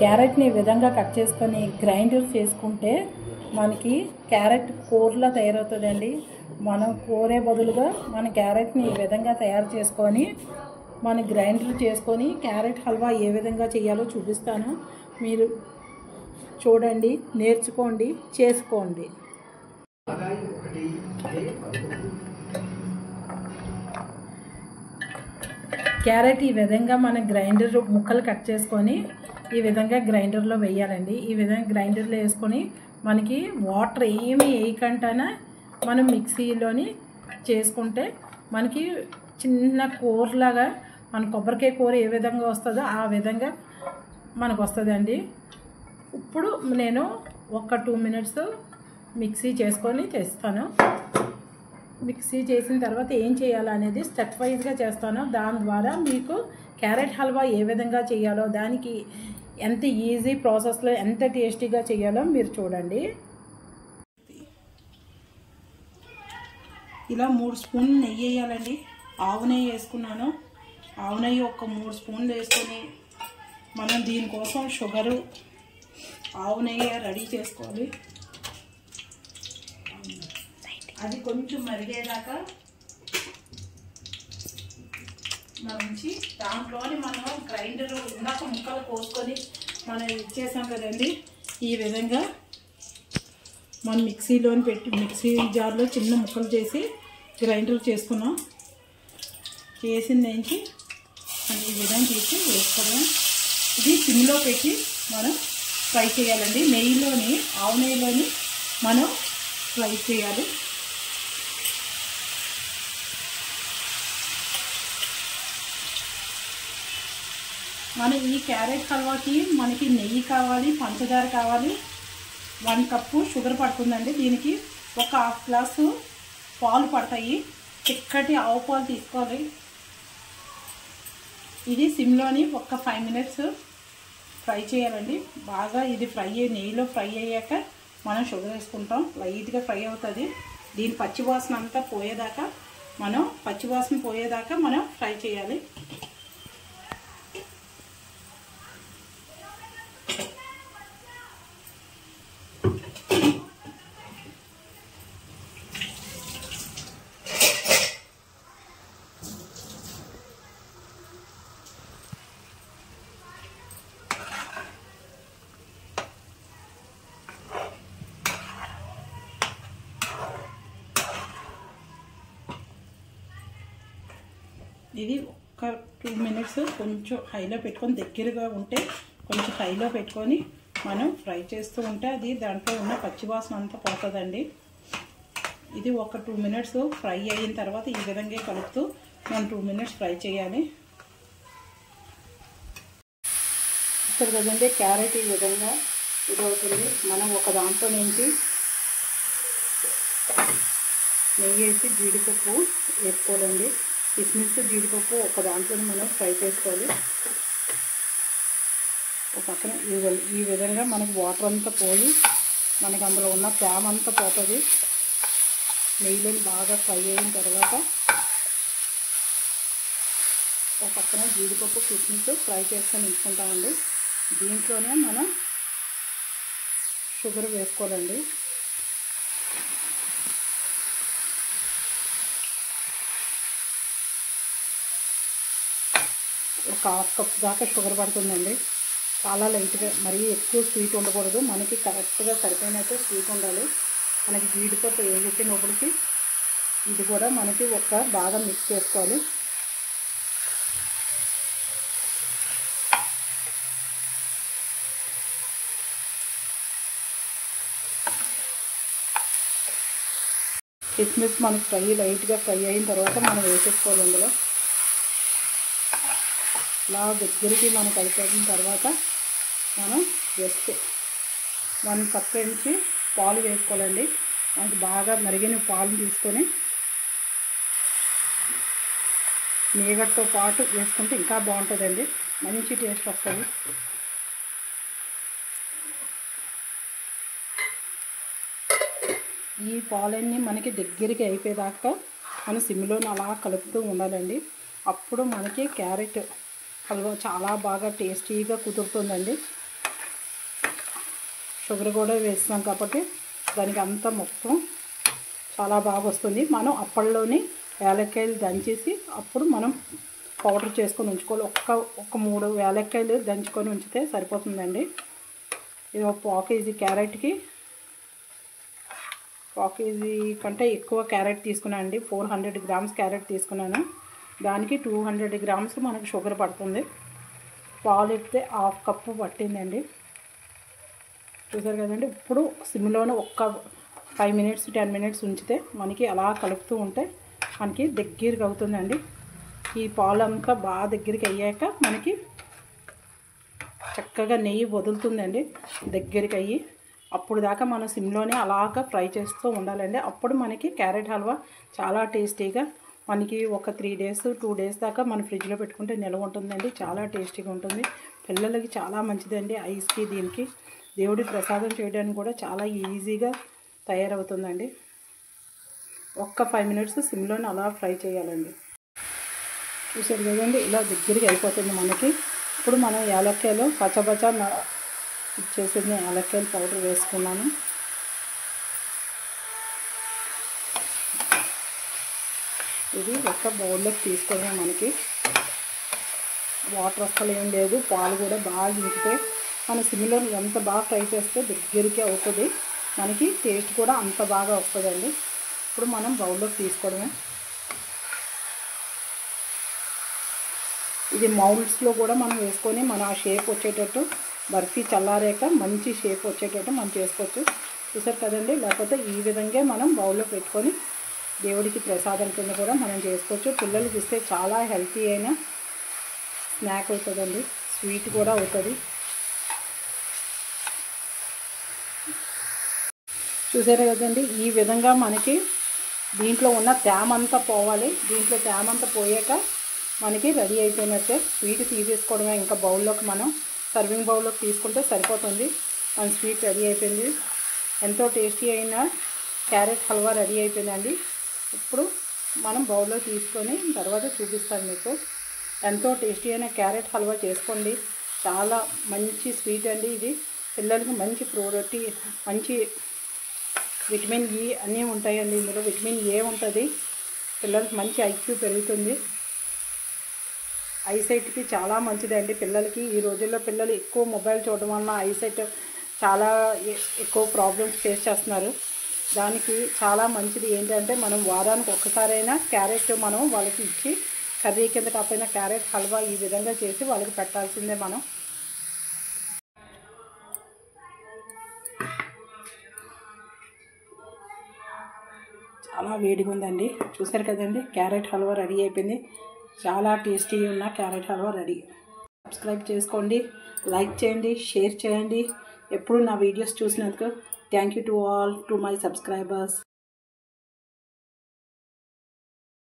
క్యారెట్ని ఈ విధంగా కట్ చేసుకొని గ్రైండర్ చేసుకుంటే మనకి క్యారెట్ కూరలా తయారవుతుందండి. మనం కూరే బదులుగా మన క్యారెట్ని ఈ విధంగా తయారు చేసుకొని మన గ్రైండర్ చేసుకొని క్యారెట్ హల్వా ఏ విధంగా చేయాలో చూపిస్తాను. మీరు చూడండి, నేర్చుకోండి, చేసుకోండి. క్యారెట్ ఈ విధంగా మన గ్రైండర్ ముక్కలు కట్ చేసుకొని ఈ విధంగా గ్రైండర్లో వేయాలండి. ఈ విధంగా గ్రైండర్లో వేసుకొని మనకి వాటర్ ఏమీ వేయకుండానే మనం మిక్సీలోని చేసుకుంటే మనకి చిన్న కూరలాగా మన కొబ్బరికాయ కూర ఏ విధంగా వస్తుందో ఆ విధంగా మనకు వస్తుందండి. ఇప్పుడు నేను ఒక 2 మినిట్స్ మిక్సీ చేసుకొని తెస్తాను. మిక్సీ చేసిన తర్వాత ఏం చేయాలనేది స్టెప్ వైజ్గా చేస్తాను. దాని ద్వారా మీకు క్యారెట్ హల్వా ఏ విధంగా చేయాలో, దానికి ఎంత ఈజీ ప్రాసెస్లో ఎంత టేస్టీగా చేయాలో మీరు చూడండి. ఇలా 3 స్పూన్లు నెయ్యి వేయాలండి. ఆవు నెయ్యి వేసుకున్నాను. ఆవు నెయ్యి ఒక 3 స్పూన్లు వేసుకొని మనం దీనికోసం షుగరు, ఆవు నెయ్యి రెడీ చేసుకోవాలి. అది కొంచెం మరిగేదాకా మంచి దాంట్లోని మనం గ్రైండర్ ఇందాక ముక్కలు కోసుకొని మనం ఇచ్చేసాం కదండి. ఈ విధంగా మనం మిక్సీలోని పెట్టి మిక్సీ జార్లో చిన్న ముక్కలు చేసి గ్రైండర్ చేసుకున్నాం. చేసిన నుంచి ఈ విధంగా తీసి వేసుకున్నాం. ఇది సిమ్లో పెట్టి మనం ఫ్రై చేయాలండి. నెయ్యిలోని, ఆవు నెయ్యిలోని మనం ఫ్రై చేయాలి. మనం ఈ క్యారెట్ హల్వాకి మనకి నెయ్యి కావాలి, పంచదార కావాలి, 1 కప్పు షుగర్ పడుతుందండి. దీనికి ఒక 1/2 గ్లాసు పాలు పడతాయి. చిక్కటి ఆవు పాలు తీసుకోవాలి. ఇది సిమ్లోని ఒక 5 మినిట్స్ ఫ్రై చేయాలండి. బాగా ఇది నెయ్యిలో ఫ్రై అయ్యాక మనం షుగర్ వేసుకుంటాం. లైట్గా ఫ్రై అవుతుంది. దీని పచ్చివాసన అంతా పోయేదాకా మనం ఫ్రై చేయాలి. ఇది ఒక 2 మినిట్స్ కొంచెం హైలో పెట్టుకొని, దగ్గరగా ఉంటే కొంచెం హైలో పెట్టుకొని మనం ఫ్రై చేస్తూ ఉంటే అది దాంట్లో ఉన్న పచ్చివాసన అంతా పోతుందండి. ఇది ఒక 2 మినిట్స్ ఫ్రై అయిన తర్వాత ఈ విధంగా కలుపుతూ మనం 2 మినిట్స్ ఫ్రై చేయాలి. ఇక్కడ కదండి క్యారెట్ ఈ విధంగా ఇది అవుతుంది. మనం ఒక దాంట్లో నుంచి నెయ్యి వేసి జీడిపప్పు వేసుకోవాలండి. కిస్మిస్, జీడిపప్పు ఒక దాంట్లో మనం ఫ్రై చేసుకోవాలి. ఒక పక్కన ఈ విధంగా మనకి వాటర్ అంతా పోయి మనకి అందులో ఉన్న తేమ అంతా పోతుంది. నెయ్యిలో బాగా ఫ్రై అయిన తర్వాత ఒక పక్కన జీడిపప్పు, కిస్మిస్ ఫ్రై చేసుకొని ఉంచుకుంటామండి. దీంట్లోనే మనం షుగర్ వేసుకోవాలండి. ఒక 1/2 కప్ దాకా షుగర్ పడుతుందండి. చాలా లైట్గా, మరీ ఎక్కువ స్వీట్ ఉండకూడదు. మనకి కరెక్ట్గా సరిపోయినట్టు స్వీట్ ఉండాలి. మనకి జీడిపప్పు వేగెట్టినప్పటికి ఇది కూడా మనకి బాగా మిక్స్ చేసుకోవాలి. కిస్మిస్ మనకి లైట్గా ఫ్రై అయిన తర్వాత మనం వేసేసుకోవాలి. అందులో ఇలా దగ్గరికి మనకు అయిపోయిన తర్వాత మనం జస్ట్ 1 కప్ నుంచి పాలు వేసుకోవాలండి. మనకి బాగా మరిగిన పాలు తీసుకొని మీగడతో పాటు వేసుకుంటే ఇంకా బాగుంటుందండి. మంచి టేస్ట్ వస్తుంది. ఈ పాలన్నీ మనకి దగ్గరికి అయిపోయేదాకా మనం సిమ్లో అలా కలుపుతూ ఉండాలండి. అప్పుడు మనకి క్యారెట్ హల్వా చాలా బాగా టేస్టీగా కుదురుతుందండి. షుగర్ కూడా వేస్తాం కాబట్టి దానికి అంతా మొత్తం చాలా బాగా వస్తుంది. మనం అప్పట్లోనే యాలక్కాయలు దంచేసి అప్పుడు మనం పౌడర్ చేసుకొని ఉంచుకోవాలి. ఒక 3 యాలక్కాయలు దంచుకొని ఉంచితే సరిపోతుందండి. ఇది ఒక పావు కేజీ క్యారెట్కి పావు కేజీ కంటే ఎక్కువ క్యారెట్ తీసుకున్నాను అండి. 400 గ్రామ్స్ క్యారెట్ తీసుకున్నాను. దానికి 200 గ్రామ్స్ మనకు షుగర్ పడుతుంది. పాలు ఎత్తే 1/2 కప్పు పట్టిందండి. చూసారు కదండి. ఇప్పుడు సిమ్లోనే ఒక్క 5 మినిట్స్ 10 మినిట్స్ ఉంచితే మనకి అలా కలుపుతూ ఉంటే మనకి దగ్గరికి అవుతుందండి. ఈ పాలు అంతా బాగా దగ్గరికి అయ్యాక మనకి చక్కగా నెయ్యి వదులుతుందండి దగ్గరికి అయ్యి. అప్పుడు దాకా మనం సిమ్లోనే అలాగా ఫ్రై చేస్తూ ఉండాలండి. అప్పుడు మనకి క్యారెట్ హల్వా చాలా టేస్టీగా మనకి ఒక 3 డేస్ 2 డేస్ దాకా మన ఫ్రిడ్జ్లో పెట్టుకుంటే నిల్వ ఉంటుందండి. చాలా టేస్టీగా ఉంటుంది. పిల్లలకి చాలా మంచిదండి. ఐస్కి దీనికి దేవుడి ప్రసాదం చేయడానికి కూడా చాలా ఈజీగా తయారవుతుందండి. ఒక్క 5 మినిట్స్ సిమ్లోనే అలా ఫ్రై చేయాలండి. చూసారు కదండి. ఇలా దగ్గరికి అయిపోతుంది మనకి. ఇప్పుడు మనం యాలక్కాయలు పచ్చబచ్చ ఇచ్చేసింది. యాలక్కాయలు పౌడర్ వేసుకున్నాను. ఇది ఒక బౌల్లోకి తీసుకొని మనకి వాటర్ అస్సలు ఏం లేదు. పాలు కూడా బాగా ఇంకిపోయి మన సిమ్లో ఎంత బాగా ఫ్రై చేస్తే దగ్గరికి అవుతుంది. మనకి టేస్ట్ కూడా అంత బాగా వస్తుందండి. ఇప్పుడు మనం బౌల్లోకి తీసుకోవడమే. ఇది మౌల్డ్స్లో కూడా మనం వేసుకొని మనం ఆ షేప్ వచ్చేటట్టు బర్ఫీ చల్లారాక మంచి షేప్ వచ్చేటట్టు మనం చేసుకోవచ్చు. చూసారు కదండి. లేకపోతే ఈ విధంగా మనం బౌల్లో పెట్టుకొని దేవుడికి ప్రసాదం కింద కూడా మనం చేసుకోవచ్చు. పిల్లలకి ఇస్తే చాలా హెల్తీ అయిన స్నాక్ అవుతుందండి. స్వీట్ కూడా అవుతుంది. చూసారు కదండి. ఈ విధంగా మనకి దీంట్లో ఉన్న తేమ అంతా పోవాలి. దీంట్లో తేమ అంతా పోయాక మనకి రెడీ అయిపోయినట్టే. స్వీట్ తీసేసుకోవడమే. ఇంకా బౌల్లోకి మనం సర్వింగ్ బౌల్లోకి తీసుకుంటే సరిపోతుంది. మన స్వీట్ రెడీ అయిపోయింది. ఎంతో టేస్టీ అయిన క్యారెట్ హల్వా రెడీ అయిపోయిందండి. ఇప్పుడు మనం బౌల్లో తీసుకొని తర్వాత చూపిస్తాను మీకు. ఎంతో టేస్టీ అయిన క్యారెట్ హల్వా చేసుకోండి. చాలా మంచి స్వీట్ అండి. ఇది పిల్లలకి మంచి ప్రోటీన్, మంచి విటమిన్ ఈ అన్నీ ఉంటాయండి. ఇందులో విటమిన్ ఏ ఉంటుంది. పిల్లలకి మంచి ఐక్యూ పెరుగుతుంది. ఐసైట్కి చాలా మంచిదండి పిల్లలకి. ఈ రోజుల్లో పిల్లలు ఎక్కువ మొబైల్ చూడడం వలన ఐసైట్ చాలా ఎక్కువ ప్రాబ్లమ్స్ ఫేస్ చేస్తున్నారు. దానికి చాలా మంచిది ఏంటంటే మనం వారానికి ఒక్కసారైనా క్యారెట్ మనం వాళ్ళకి ఇచ్చి కర్రీ కింద కాకపోయినా క్యారెట్ హల్వా ఈ విధంగా చేసి వాళ్ళకి పెట్టాల్సిందే మనం. చాలా వేడిగా ఉందండి. చూసారు కదండి. క్యారెట్ హల్వా రెడీ అయిపోయింది. చాలా టేస్టీ ఉన్న క్యారెట్ హల్వా రెడీ. సబ్స్క్రైబ్ చేసుకోండి, లైక్ చేయండి, షేర్ చేయండి. ఎప్పుడు నా వీడియోస్ చూసినందుకు thank you to all to my subscribers.